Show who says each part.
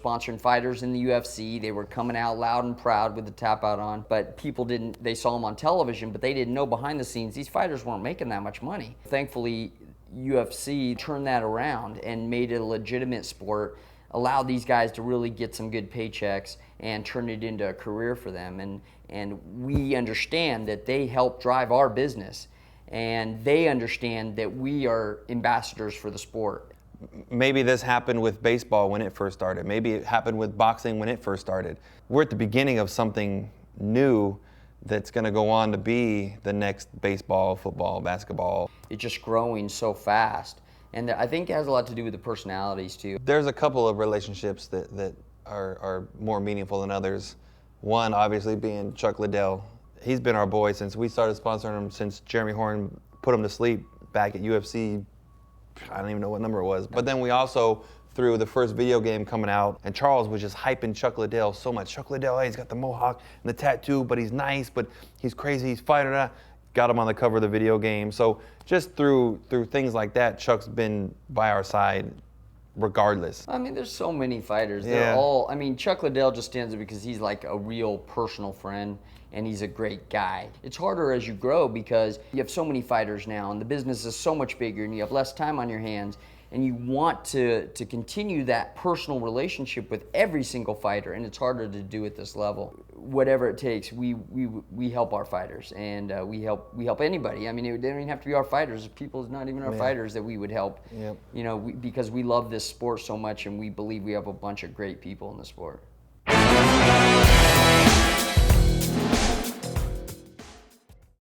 Speaker 1: sponsoring fighters in the UFC. They were coming out loud and proud with the Tapout on, but people didn't, they saw them on television, but they didn't know behind the scenes, these fighters weren't making that much money. Thankfully, UFC turned that around and made it a legitimate sport, allowed these guys to really get some good paychecks and turn it into a career for them. And we understand that they help drive our business, and they understand that we are ambassadors for the sport.
Speaker 2: Maybe this happened with baseball when it first started. Maybe it happened with boxing when it first started. We're at the beginning of something new that's going to go on to be the next baseball, football, basketball.
Speaker 1: It's just growing so fast. And I think it has a lot to do with the personalities too.
Speaker 2: There's a couple of relationships that are more meaningful than others. One, obviously, being Chuck Liddell. He's been our boy since we started sponsoring him, since Jeremy Horn put him to sleep back at UFC. I don't even know what number it was. But then we also, through the first video game coming out, and Charles was just hyping Chuck Liddell so much. Chuck Liddell, hey, he's got the mohawk and the tattoo, but he's nice, but he's crazy, he's fighting. Got him on the cover of the video game. So just through things like that, Chuck's been by our side regardless.
Speaker 1: I mean, there's so many fighters. They're all, I mean, Chuck Liddell just stands out because he's like a real personal friend and he's a great guy. It's harder as you grow because you have so many fighters now and the business is so much bigger and you have less time on your hands, and you want to continue that personal relationship with every single fighter, and it's harder to do at this level. Whatever it takes, we help our fighters, and we help anybody. I mean, they don't even have to be our fighters. People not even our fighters that we would help. Yep. You know, because we love this sport so much, and we believe we have a bunch of great people in the sport.